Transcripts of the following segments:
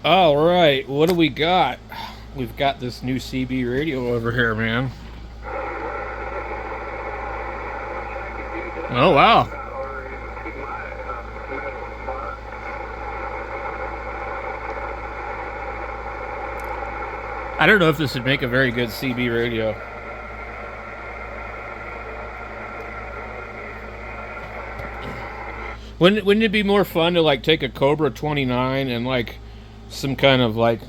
All right, what do we got? We've got this new CB radio over here, man. Oh, wow. I don't know if this would make a very good CB radio. Wouldn't it be more fun to like take a Cobra 29 and like some kind of like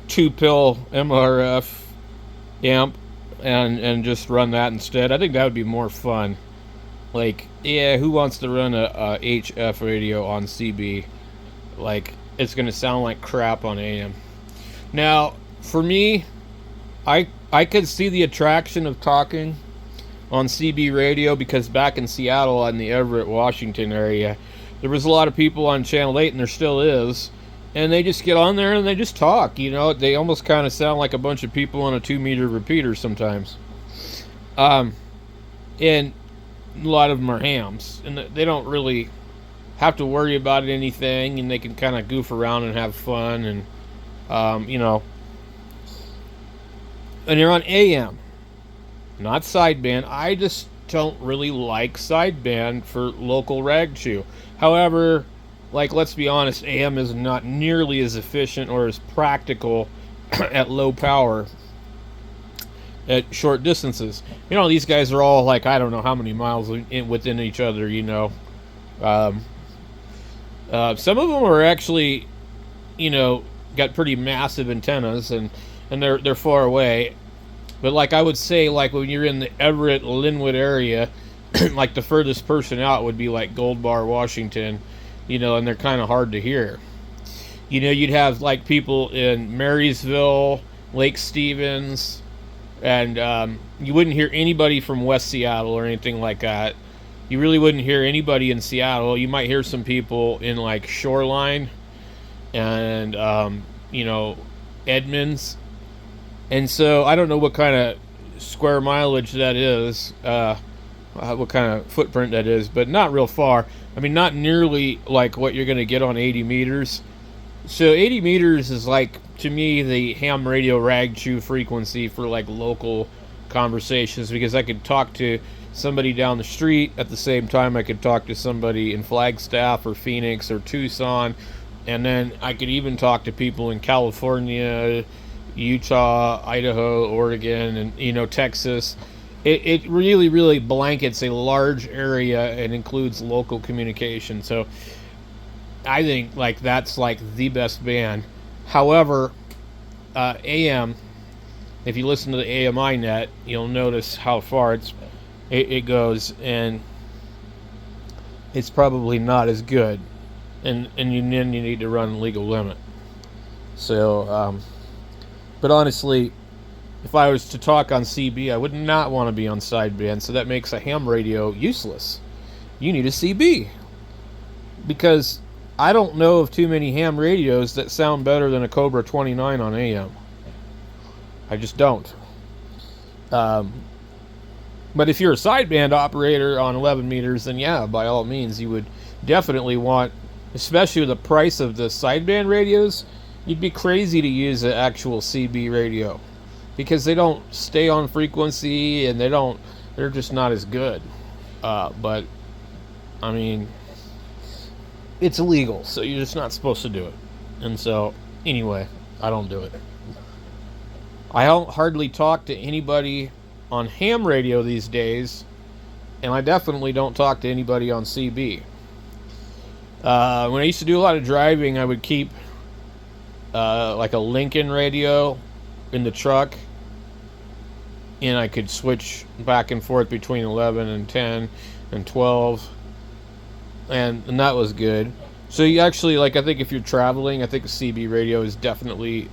2-pill MRF amp and just run that instead? I think that would be more fun. Like, yeah, who wants to run a HF radio on CB? Like, it's gonna sound like crap on AM. Now, for me, I could see the attraction of talking on CB radio because back in Seattle in the Everett, Washington area, there was a lot of people on Channel 8, and there still is, and they just get on there and they just talk. You know, they almost kind of sound like a bunch of people on a 2-meter repeater sometimes. And a lot of them are hams, and they don't really have to worry about anything, and they can kind of goof around and have fun, and you know. And you're on AM, not sideband. I just don't really like sideband for local rag chew. However, like, let's be honest, AM is not nearly as efficient or as practical at low power at short distances. You know, these guys are all like, I don't know how many miles within each other, you know. Some of them are actually, you know, got pretty massive antennas, and they're far away. But like I would say, like when you're in the Everett, Linwood area, like the furthest person out would be like Gold Bar, Washington, you know, and they're kind of hard to hear. You know, you'd have like people in Marysville, Lake Stevens, and you wouldn't hear anybody from West Seattle or anything like that. You really wouldn't hear anybody in Seattle. You might hear some people in like Shoreline and you know, Edmonds. And so I don't know what kind of square mileage that is, what kind of footprint that is, but not real far. I mean, not nearly like what you're going to get on 80 meters. So 80 meters is like, to me, the ham radio rag chew frequency for like local conversations, because I could talk to somebody down the street at the same time I could talk to somebody in Flagstaff or Phoenix or Tucson, and then I could even talk to people in California, Utah, Idaho, Oregon, and, you know, Texas. It really, really blankets a large area and includes local communication. So I think like that's like the best band. However, AM, if you listen to the AMI net, you'll notice how far it goes, and it's probably not as good. And then you need to run legal limit. So, but honestly, if I was to talk on CB, I would not want to be on sideband, so that makes a ham radio useless. You need a CB. Because I don't know of too many ham radios that sound better than a Cobra 29 on AM. I just don't. But if you're a sideband operator on 11 meters, then yeah, by all means, you would definitely want, especially with the price of the sideband radios, you'd be crazy to use an actual CB radio, because they don't stay on frequency, and they're just not as good. But I mean, it's illegal, so you're just not supposed to do it. And so anyway, I don't do it. I don't hardly talk to anybody on ham radio these days, and I definitely don't talk to anybody on CB. When I used to do a lot of driving, I would keep like a Lincoln radio in the truck, and I could switch back and forth between 11 and 10 and 12, and that was good. So you actually, like, I think if you're traveling, I think a CB radio is definitely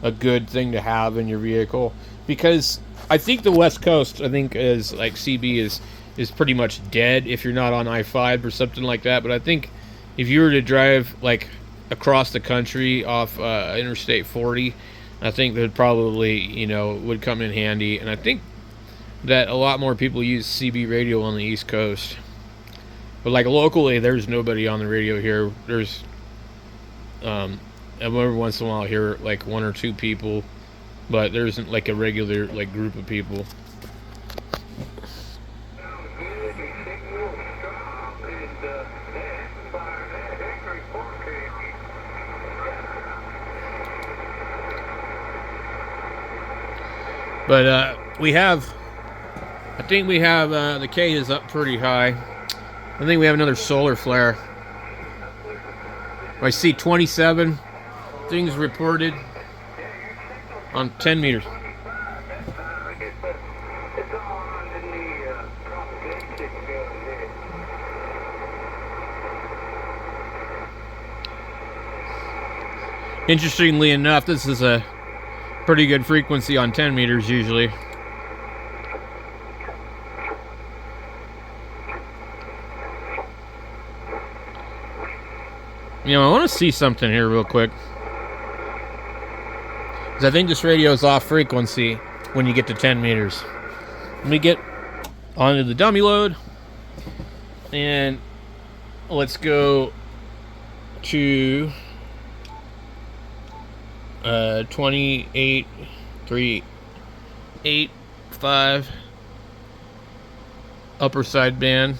a good thing to have in your vehicle, because I think the West Coast, I think, is like CB is pretty much dead if you're not on I-5 or something like that. But I think if you were to drive like across the country off Interstate 40, I think that probably, you know, would come in handy. And I think that a lot more people use CB radio on the East Coast. But like locally, there's nobody on the radio here. There's every once in a while I hear like one or two people, but there isn't like a regular like group of people. But we have, I think we have, the K is up pretty high. I think we have another solar flare. I see 27 things reported on 10 meters. Interestingly enough, this is a pretty good frequency on 10 meters usually. You know, I want to see something here real quick, because I think this radio is off frequency when you get to 10 meters. Let me get onto the dummy load, and let's go to 28.385 upper side band.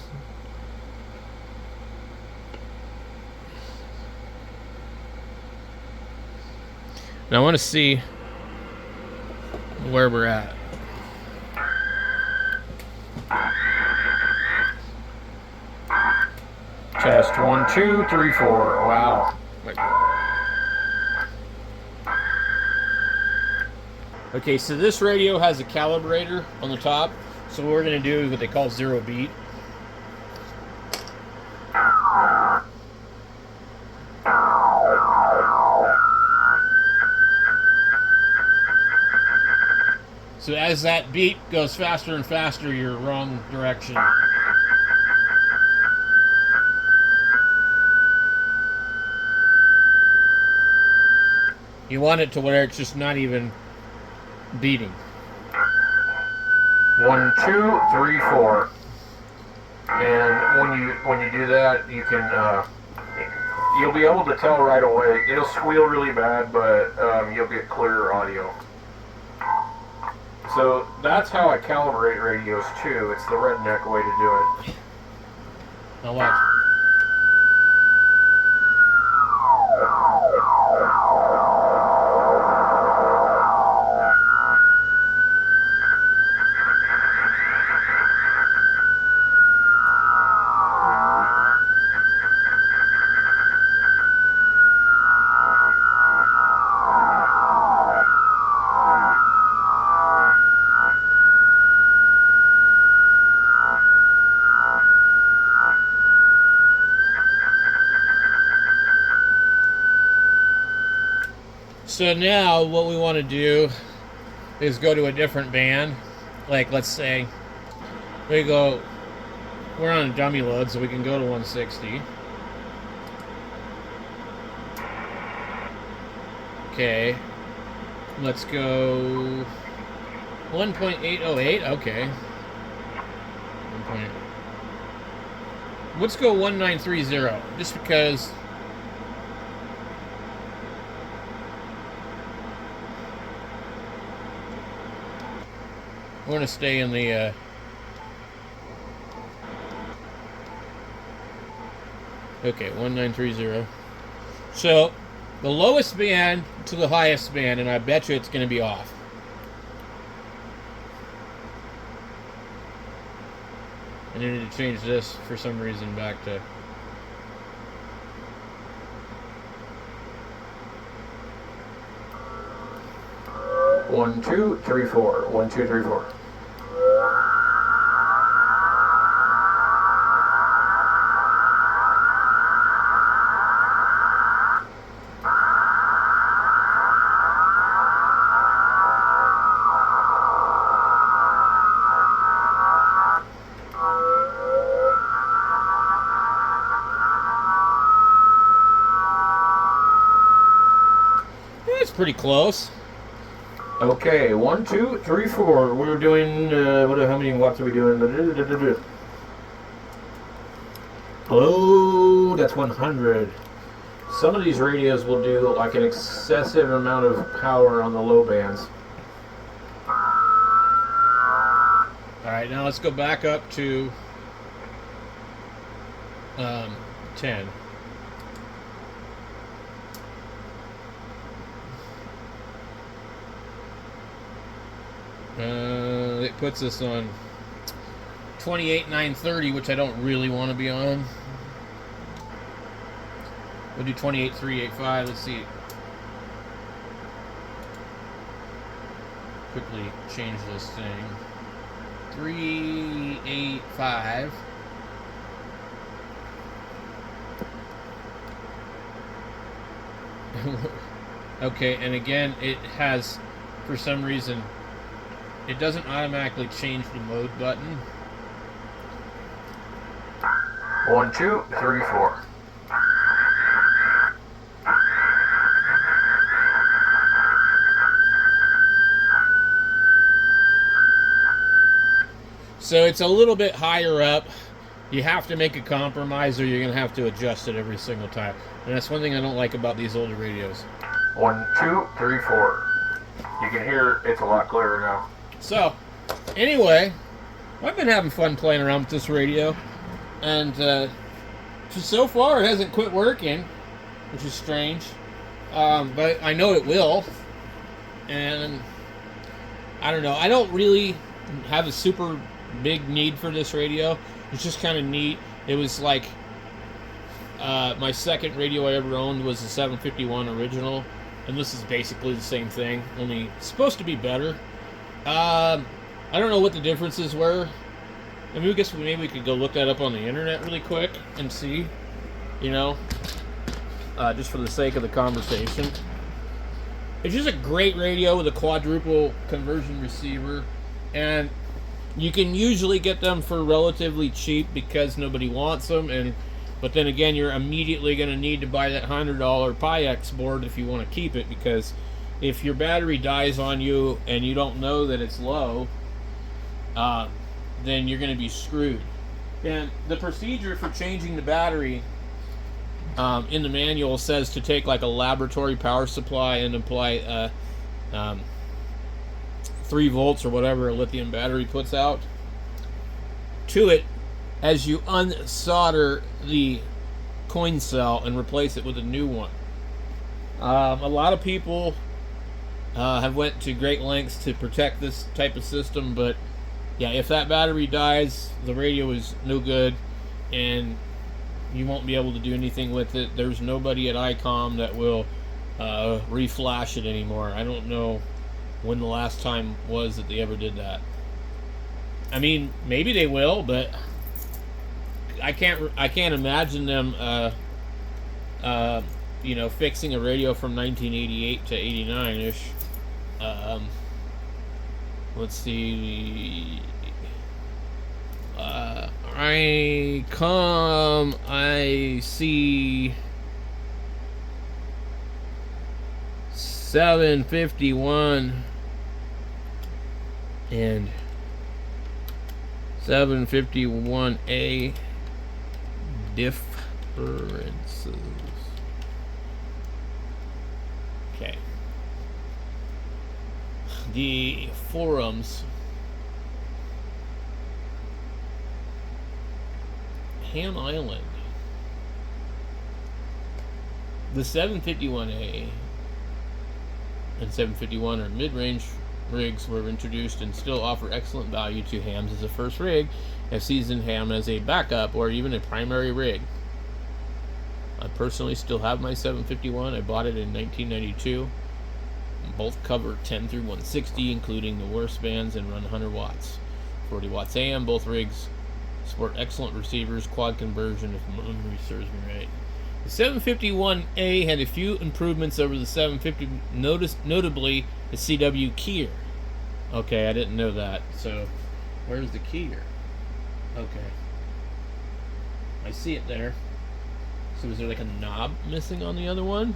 And I want to see where we're at. Test 1, 2, 3, 4. Wow. Okay, so this radio has a calibrator on the top. So what we're going to do is what they call zero beat. So as that beat goes faster and faster, you're wrong direction. You want it to where it's just not even beating. 1, 2, 3, 4. And when you do that, you can you'll be able to tell right away. It'll squeal really bad, but you'll get clearer audio. So that's how I calibrate radios too. It's the redneck way to do it. Now watch. So now what we want to do is go to a different band. Like let's say we're on a dummy load, so we can go to 160. Okay, let's go 1.808. Okay, let's go 1930, just because. We're going to stay in the okay, 1930. So the lowest band to the highest band, and I bet you it's going to be off. I needed to change this for some reason back to 1, 2, 3, 4. 1, 2, 3, 4. It's pretty close. Okay, 1, 2, 3, 4. We're doing, how many watts are we doing? Hello, that's 100. some of these radios will do like an excessive amount of power on the low bands. Alright, now let's go back up to 10. It puts us on 28,930, which I don't really want to be on. We'll do 28,385. Let's see. Quickly change this thing. 385. Okay, and again, it has, for some reason, it doesn't automatically change the mode button. 1, 2, 3, 4. So it's a little bit higher up. You have to make a compromise, or you're going to have to adjust it every single time. And that's one thing I don't like about these older radios. 1, 2, 3, 4. You can hear it's a lot clearer now. So, anyway, I've been having fun playing around with this radio. And so far it hasn't quit working, which is strange. But I know it will. And I don't know. I don't really have a super big need for this radio. It's just kind of neat. It was like my second radio I ever owned was the 751 original, and this is basically the same thing, only it's supposed to be better. I don't know what the differences were. I mean, I guess maybe we could go look that up on the internet really quick and see, you know, just for the sake of the conversation. It's just a great radio with a quadruple conversion receiver, and you can usually get them for relatively cheap because nobody wants them, but then again, you're immediately going to need to buy that $100 Pyx board if you want to keep it, because if your battery dies on you and you don't know that it's low, then you're going to be screwed. And the procedure for changing the battery in the manual says to take like a laboratory power supply and apply 3 volts or whatever a lithium battery puts out to it as you unsolder the coin cell and replace it with a new one. A lot of people have went to great lengths to protect this type of system, but yeah, if that battery dies, the radio is no good and you won't be able to do anything with it. There's nobody at Icom that will reflash it anymore. I don't know when the last time was that they ever did that. I mean, maybe they will, but I can't imagine them you know, fixing a radio from 1988 to 89ish. Let's see. Icom ic751 and 751a differences. Okay. The forums. Ham Island. The 751A and 751 are mid-range rigs were introduced and still offer excellent value to hams as a first rig, a seasoned ham as a backup, or even a primary rig. I personally still have my 751. I bought it in 1992. Both cover 10 through 160, including the worst bands, and run 100 watts. 40 watts AM. Both rigs support excellent receivers, quad conversion, if memory serves me right. The 751A had a few improvements over the 750, notably the CW keyer. Okay, I didn't know that. So, where's the keyer? Okay. I see it there. So is there like a knob missing on the other one?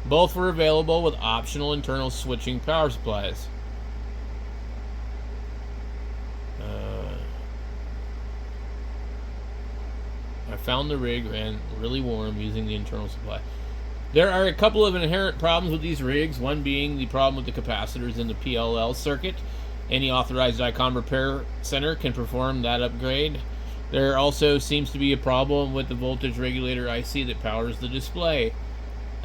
Both were available with optional internal switching power supplies. found the rig ran really warm using the internal supply. There are a couple of inherent problems with these rigs, one being the problem with the capacitors in the PLL circuit. Any authorized Icom repair center can perform that upgrade. There also seems to be a problem with the voltage regulator IC that powers the display.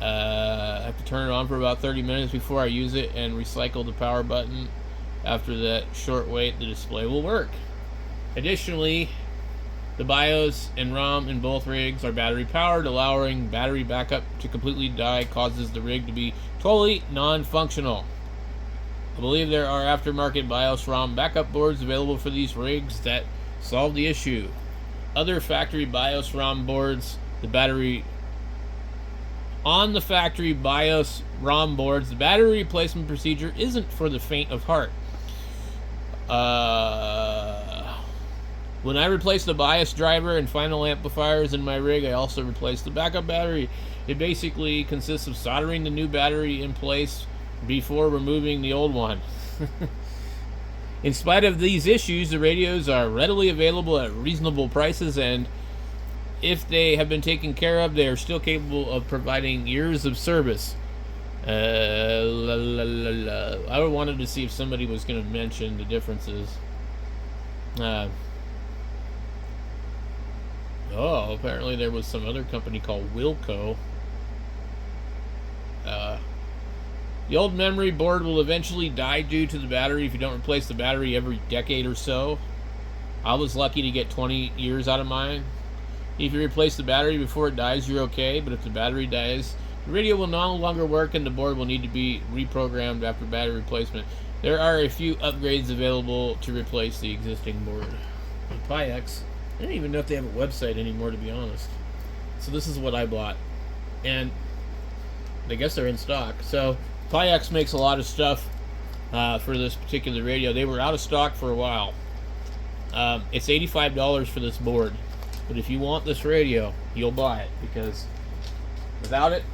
I have to turn it on for about 30 minutes before I use it and recycle the power button. After that short wait, the display will work. Additionally, the BIOS and ROM in both rigs are battery powered. Allowing battery backup to completely die causes the rig to be totally non-functional. I believe there are aftermarket BIOS ROM backup boards available for these rigs that solve the issue. Other factory BIOS ROM boards, the battery BIOS ROM boards, the battery replacement procedure isn't for the faint of heart. When I replace the BIOS driver and final amplifiers in my rig, I also replace the backup battery. It basically consists of soldering the new battery in place before removing the old one. In spite of these issues, the radios are readily available at reasonable prices, and if they have been taken care of, they are still capable of providing years of service. I wanted to see if somebody was going to mention the differences. Apparently there was some other company called Wilco. The old memory board will eventually die due to the battery if you don't replace the battery every decade or so. I was lucky to get 20 years out of mine. If you replace the battery before it dies, you're okay, but if the battery dies, the radio will no longer work and the board will need to be reprogrammed after battery replacement. There are a few upgrades available to replace the existing board. The Pyx, I don't even know if they have a website anymore, to be honest. So this is what I bought, and I guess they're in stock. So Pyx makes a lot of stuff for this particular radio. They were out of stock for a while. It's $85 for this board, but if you want this radio, you'll buy it, because without it,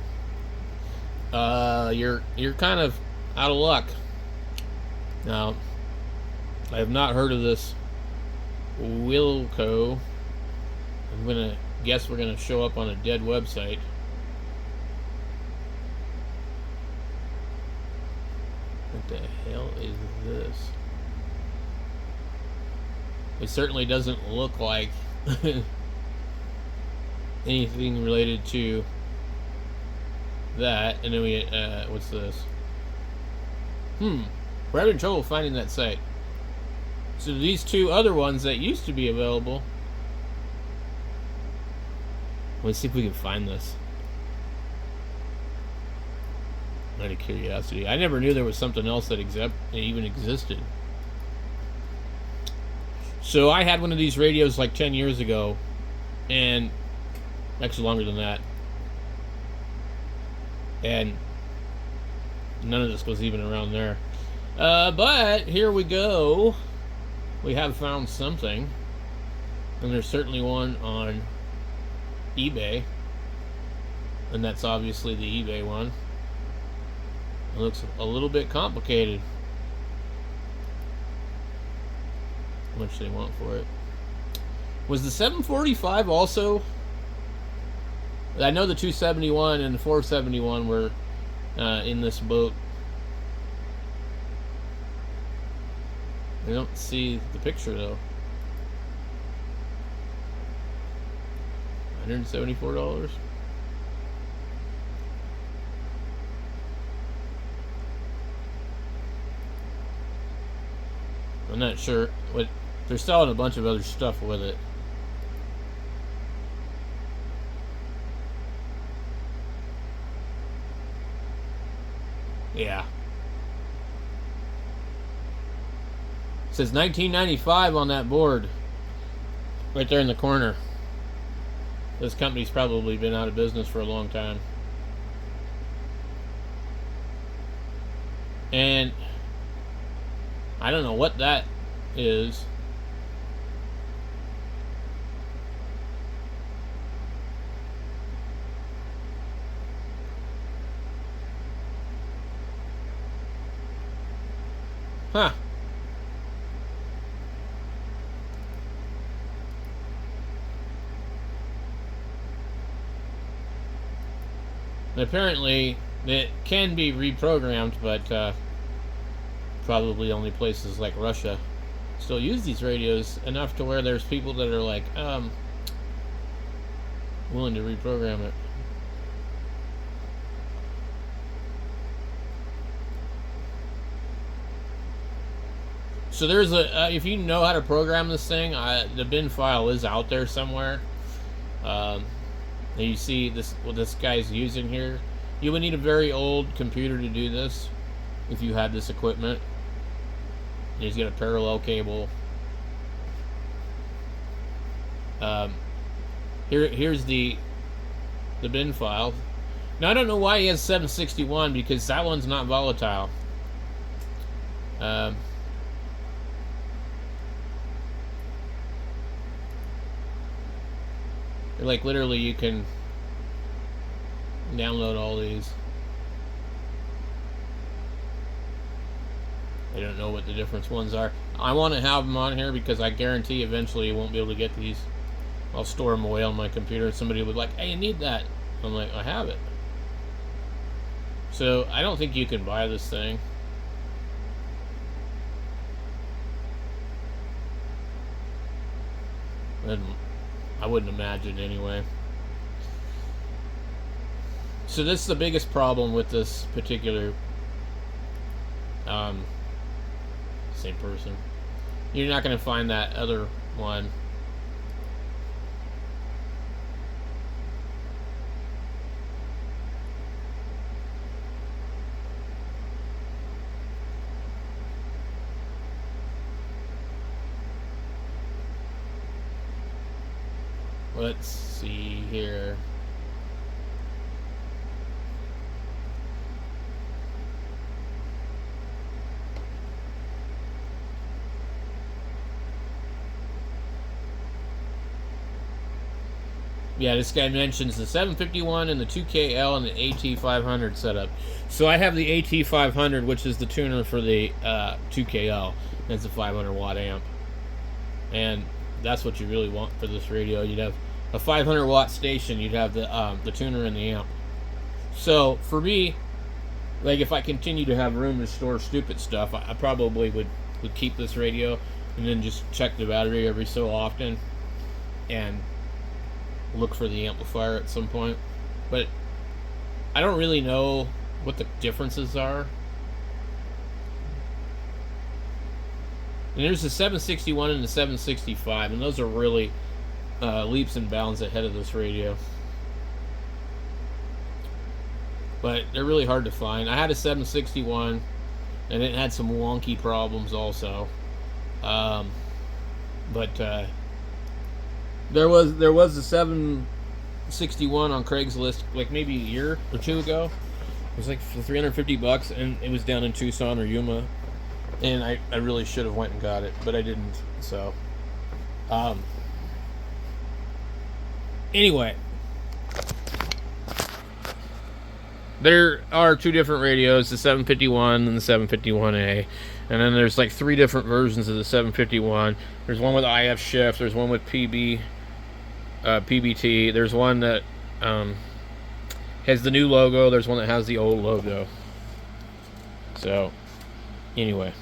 you're kind of out of luck. Now, I have not heard of this Wilco. I'm gonna guess we're gonna show up on a dead website. What the hell is this? It certainly doesn't look like anything related to that. And then we what's this? We're having trouble finding that site. So these two other ones that used to be available. Let's see if we can find this. Out of curiosity, I never knew there was something else that even existed. So I had one of these radios like 10 years ago, and actually longer than that. And none of this was even around there. But here we go. We have found something. And there's certainly one on eBay. And that's obviously the eBay one. It looks a little bit complicated. How much they want for it? Was the 745 also? I know the 271 and the 471 were in this boat. I don't see the picture though. $174. I'm not sure what they're selling. A bunch of other stuff with it. Yeah. It says 1995 on that board. Right there in the corner. This company's probably been out of business for a long time. And I don't know what that is. Huh. And apparently, it can be reprogrammed, but probably only places like Russia still use these radios enough to where there's people that are like, willing to reprogram it. So there's if you know how to program this thing, the bin file is out there somewhere. And you see this, what this guy's using here. You would need a very old computer to do this if you had this equipment. And he's got a parallel cable. Here's the bin file. Now I don't know why he has 761 because that one's not volatile. Like literally you can download all these. I don't know what the different ones are. I want to have them on here because I guarantee eventually you won't be able to get these. I'll store them away on my computer. Somebody would like, hey, you need that. I'm like, I have it. So I don't think you can buy this thing. I wouldn't imagine anyway. So this is the biggest problem with this particular same person. You're not going to find that other one. Let's see here. Yeah, this guy mentions the 751 and the 2KL and the AT500 setup. So I have the AT500, which is the tuner for the 2KL. That's a 500 watt amp. And that's what you really want for this radio. You'd have a 500 watt station, you'd have the tuner and the amp. So for me, like if I continue to have room to store stupid stuff, I probably would keep this radio and then just check the battery every so often and look for the amplifier at some point. But I don't really know what the differences are. And there's the 761 and the 765, and those are really leaps and bounds ahead of this radio. But they're really hard to find. I had a 761, and it had some wonky problems also. But there was a 761 on Craigslist like maybe a year or two ago. It was like for $350, and it was down in Tucson or Yuma. And I really should have went and got it, but I didn't. So, anyway, there are two different radios, the 751 and the 751A. And then there's like three different versions of the 751. There's one with IF shift, there's one with PBT, there's one that has the new logo, there's one that has the old logo. So, anyway.